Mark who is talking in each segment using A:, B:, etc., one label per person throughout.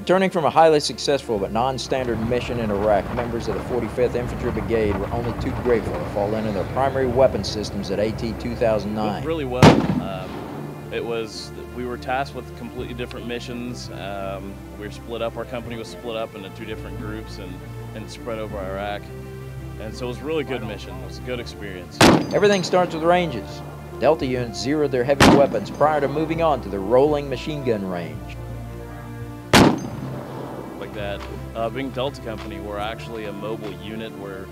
A: Returning from a highly successful but non-standard mission in Iraq, members of the 45th Infantry Brigade were only too grateful to fall into their primary weapon systems at AT 2009.
B: Really well. We were tasked with completely different missions. We were split up. Our company was split up into 2 different groups and spread over Iraq. And so it was a really good mission. It was a good experience.
A: Everything starts with ranges. Delta units zeroed their heavy weapons prior to moving on to the rolling machine gun range.
B: Like that. Being Delta Company, we're actually a mobile unit. We're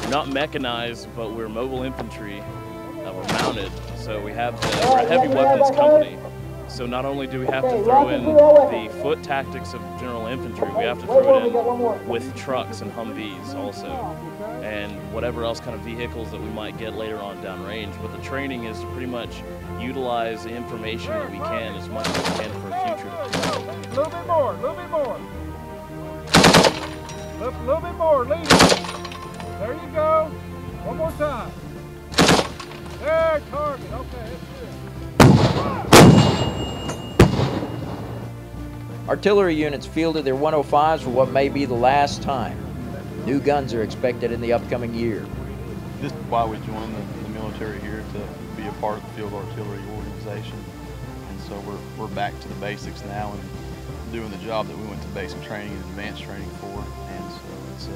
B: not mechanized, but we're mobile infantry. We're mounted, so we're a heavy weapons company. So not only do we have to throw in the foot tactics of general infantry, we have to throw it in with trucks and Humvees also, and whatever else kind of vehicles that we might get later on downrange. But the training is to pretty much utilize the information that we can as much as we can for a future.
C: A little bit more, a little bit more. A little bit more, lead it. There you go. One more time. There, target. Okay, that's good.
A: Artillery units fielded their 105s for what may be the last time. New guns are expected in the upcoming year.
D: This is why we joined the military here, to be a part of the field artillery organization. And so we're back to the basics now and doing the job that we went to basic training and advanced training for. And so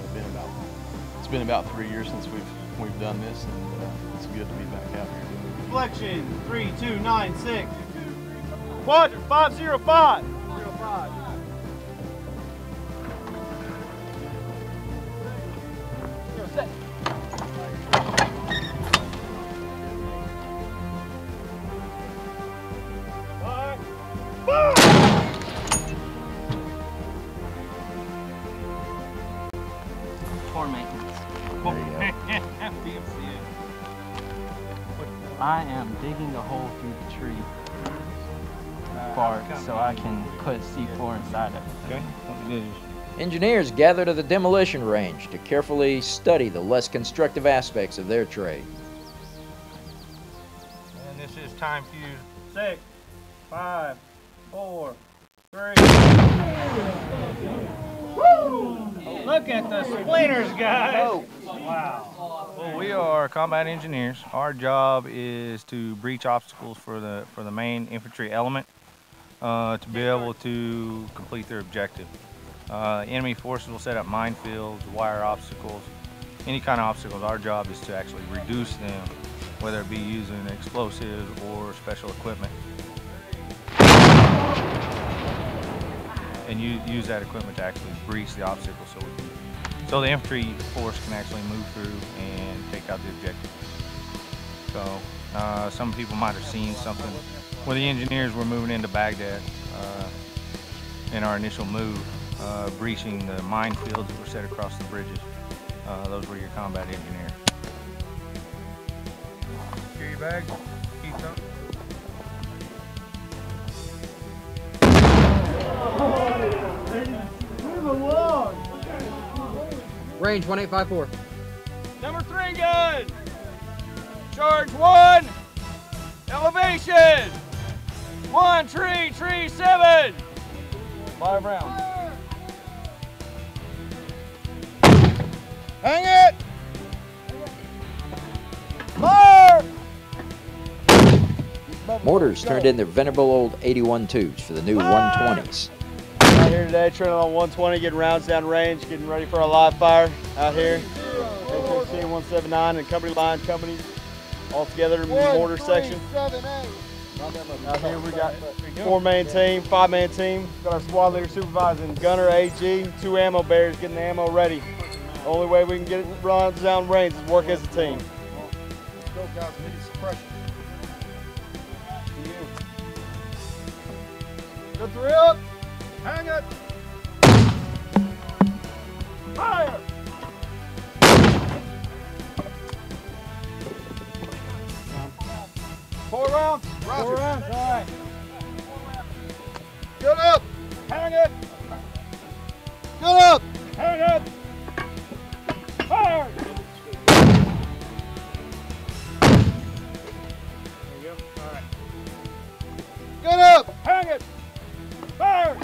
D: it's been about 3 years since we've done this, and it's good to be back out here.
E: Reflection 3296. Quadrant 505. 05. Set.
F: Floor maintenance. I am digging a hole through the tree bark so I can put C4 inside it.
C: Okay.
A: Engineers gather to the demolition range to carefully study the less constructive aspects of their trade.
C: And this is time fuse. 6, 5, 4, 3. Woo! Look at the splinters, guys. Oh. Wow. Well, we are combat engineers. Our job is to breach obstacles for the main infantry element to be able to complete their objective. Enemy forces will set up minefields, wire obstacles, any kind of obstacles. Our job is to actually reduce them, whether it be using explosives or special equipment, and use that equipment to actually breach the obstacle so the infantry force can actually move through and take out the objective. So some people might have seen something where the engineers were moving into Baghdad in our initial move, breaching the minefields that were set across the bridges. Those were your combat engineers. Secure your bag, keep up.
G: Range 1854.
E: Number 3 gun. Charge 1. Elevation. 1 tree 7. 5 rounds. Hang it. Fire.
A: Mortars turned in their venerable old 81 tubes for the new 120s.
E: Out here today, training on 120, getting rounds down range, getting ready for a live fire out here. HRC 179 and company line companies all together in the mortar section. Out here we got 4-man team, 5-man team. Got our squad leader supervising gunner, AG, 2 ammo bearers getting the ammo ready. The only way we can get it runs down range is work as a team. Let's go, guys. We need suppression. Good drill. Hang it. Fire. Four rounds. Roger. 4 rounds. All right. Get up. Hang it. Get up. Hang it. Fire. There you go. All right. Get up. Hang it. Fire.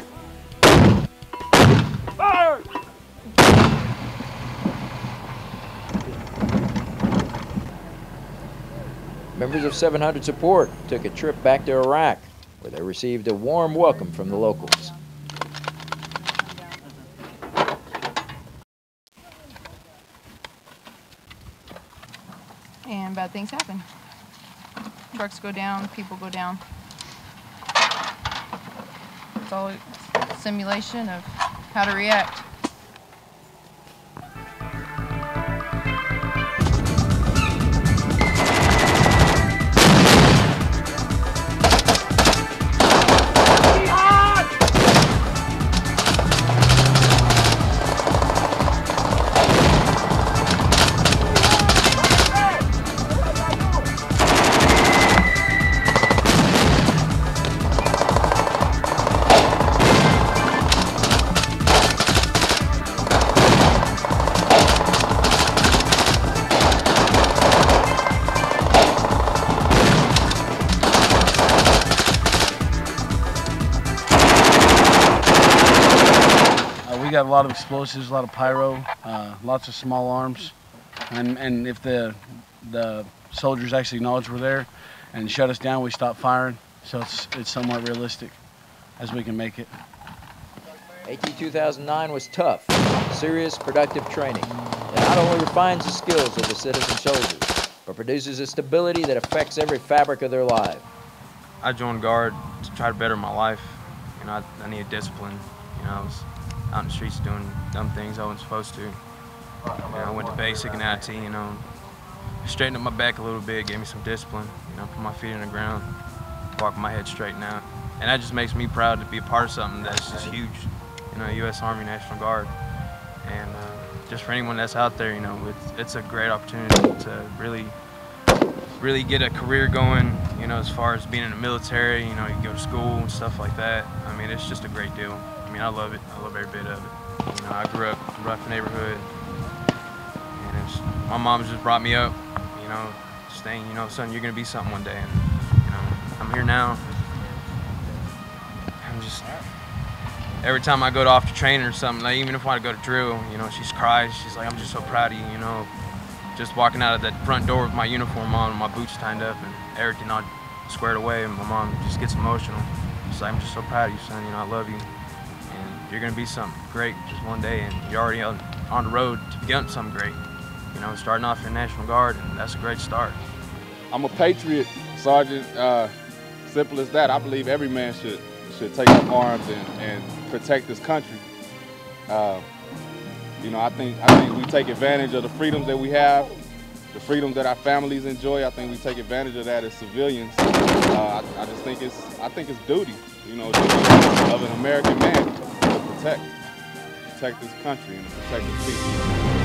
A: Members of 700 Support took a trip back to Iraq, where they received a warm welcome from the locals.
H: And bad things happen. Trucks go down, people go down. It's all a simulation of how to react.
I: We got a lot of explosives, a lot of pyro, lots of small arms, and if the soldiers actually acknowledge we're there and shut us down, we stop firing. So it's somewhat realistic as we can make it.
A: AT 2009 was tough, serious, productive training that not only refines the skills of the citizen soldiers, but produces a stability that affects every fabric of their life.
J: I joined Guard to try to better my life. You know, I needed discipline. You know, I was out in the streets doing dumb things I wasn't supposed to. You know, I went to basic and AT, you know, straightened up my back a little bit, gave me some discipline, you know, put my feet on the ground, walk my head straight now. And that just makes me proud to be a part of something that's just huge, you know, U.S. Army National Guard. And just for anyone that's out there, you know, it's a great opportunity to really get a career going, you know, as far as being in the military, you know, you go to school and stuff like that. I mean, it's just a great deal. I mean, I love it. I love every bit of it. You know, I grew up in a rough neighborhood, and my mom just brought me up, you know, saying, you know, son, you're gonna be something one day. And, you know, I'm here now. I'm just, every time I go to off to training or something, like even if I go to drill, you know, she cries. She's like, I'm just so proud of you, you know. Just walking out of that front door with my uniform on, my boots tied up, and everything all squared away, and my mom just gets emotional. She's like, I'm just so proud of you, son, you know, I love you. And you're gonna be something great just one day, and you're already on the road to become something great. You know, starting off in National Guard, and that's a great start.
K: I'm a patriot, Sergeant. Simple as that. I believe every man should take up arms and protect this country. You know, I think we take advantage of the freedoms that we have, the freedom that our families enjoy. I think we take advantage of that as civilians. I just think it's duty, you know, of an American man to protect this country and to protect its people.